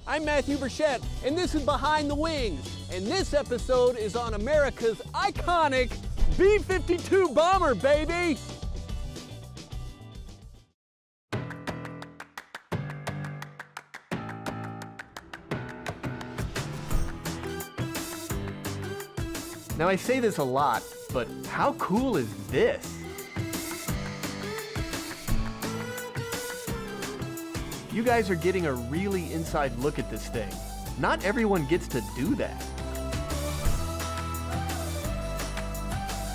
I'm Matthew Burchett, and this is Behind the Wings. And this episode is on America's iconic B-52 bomber, baby! Now, I say this a lot, but how cool is this? You guys are getting a really inside look at this thing. Not everyone gets to do that.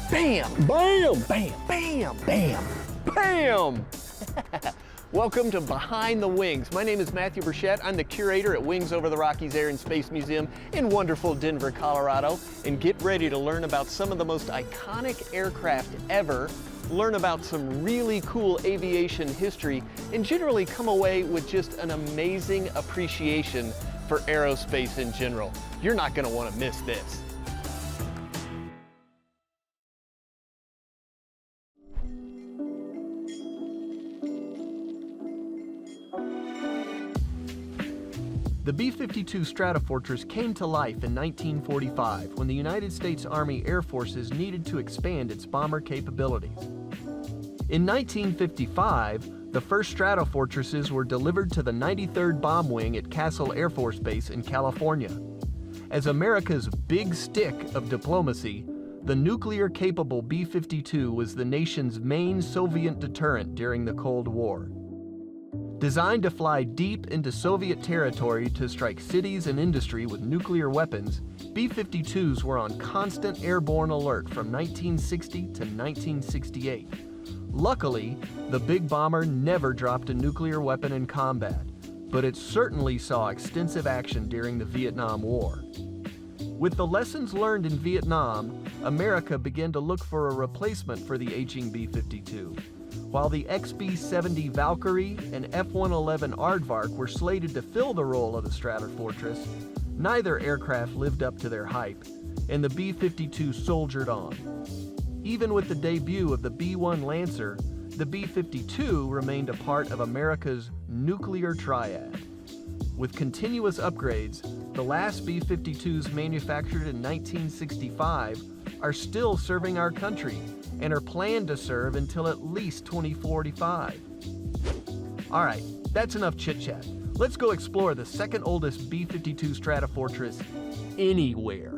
Bam! Bam! Bam! Bam! Bam! Bam! Welcome to Behind the Wings. My name is Matthew Burchett. I'm the curator at Wings Over the Rockies Air and Space Museum in wonderful Denver, Colorado. And get ready to learn about some of the most iconic aircraft ever, learn about some really cool aviation history, and generally come away with just an amazing appreciation for aerospace in general. You're not going to want to miss this. The B-52 Stratofortress came to life in 1945 when the United States Army Air Forces needed to expand its bomber capabilities. In 1955, the first Stratofortresses were delivered to the 93rd Bomb Wing at Castle Air Force Base in California. As America's big stick of diplomacy, the nuclear-capable B-52 was the nation's main Soviet deterrent during the Cold War. Designed to fly deep into Soviet territory to strike cities and industry with nuclear weapons, B-52s were on constant airborne alert from 1960 to 1968. Luckily, the big bomber never dropped a nuclear weapon in combat, but it certainly saw extensive action during the Vietnam War. With the lessons learned in Vietnam, America began to look for a replacement for the aging B-52. While the XB-70 Valkyrie and F-111 Aardvark were slated to fill the role of the Stratofortress, neither aircraft lived up to their hype, and the B-52 soldiered on. Even with the debut of the B-1 Lancer, the B-52 remained a part of America's nuclear triad. With continuous upgrades, the last B-52s manufactured in 1965 are still serving our country and are planned to serve until at least 2045. All right, that's enough chit-chat. Let's go explore the second oldest B-52 Stratofortress anywhere.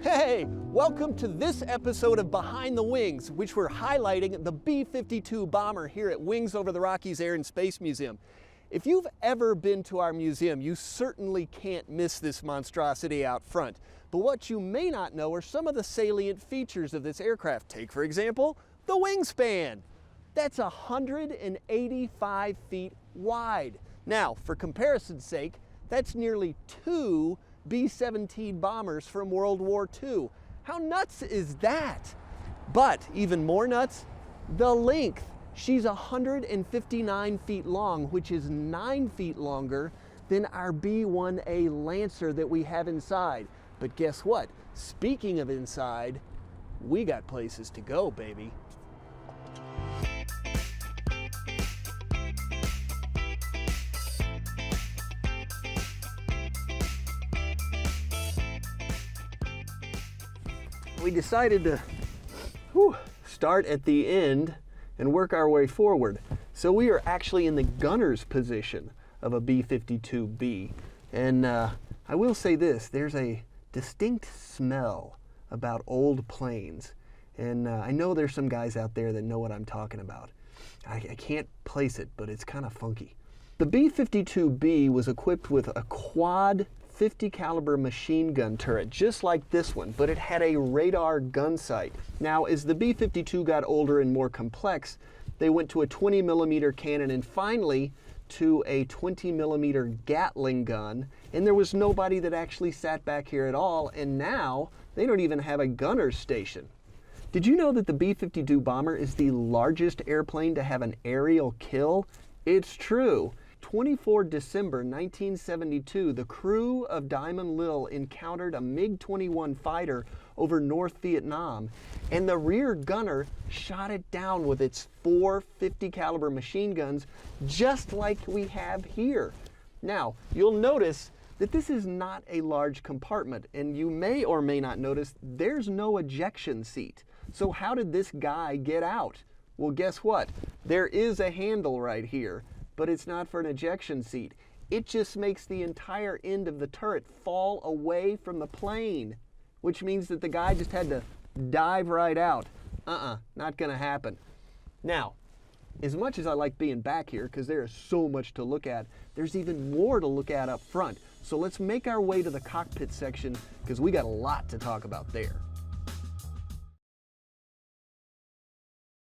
Hey, welcome to this episode of Behind the Wings, which we're highlighting the B-52 bomber here at Wings Over the Rockies Air and Space Museum. If you've ever been to our museum, you certainly can't miss this monstrosity out front. But what you may not know are some of the salient features of this aircraft. Take, for example, the wingspan. That's 185 feet wide. Now, for comparison's sake, that's nearly 2 B-17 bombers from World War II. How nuts is that? But even more nuts, the length. She's 159 feet long, which is 9 feet longer than our B-1A Lancer that we have inside. But guess what? Speaking of inside, we got places to go, baby. We decided to start at the end and work our way forward. So we are actually in the gunner's position of a B-52B. And I will say this, there's a distinct smell about old planes. And I know there's some guys out there that know what I'm talking about. I can't place it, but it's kind of funky. The B-52B was equipped with a quad 50 caliber machine gun turret, just like this one, but it had a radar gun sight. Now, as the B-52 got older and more complex, they went to a 20 millimeter cannon and finally to a 20 millimeter Gatling gun, and there was nobody that actually sat back here at all, and now they don't even have a gunner's station. Did you know that the B-52 bomber is the largest airplane to have an aerial kill? It's true. 24 December 1972, the crew of Diamond Lil encountered a MiG-21 fighter over North Vietnam, and the rear gunner shot it down with its 4 .50 caliber machine guns, just like we have here. Now, you'll notice that this is not a large compartment, and you may or may not notice there's no ejection seat. So how did this guy get out? Well, guess what? There is a handle right here, but it's not for an ejection seat. It just makes the entire end of the turret fall away from the plane, which means that the guy just had to dive right out. Not gonna happen. Now, as much as I like being back here, because there is so much to look at, there's even more to look at up front. So let's make our way to the cockpit section, because we got a lot to talk about there.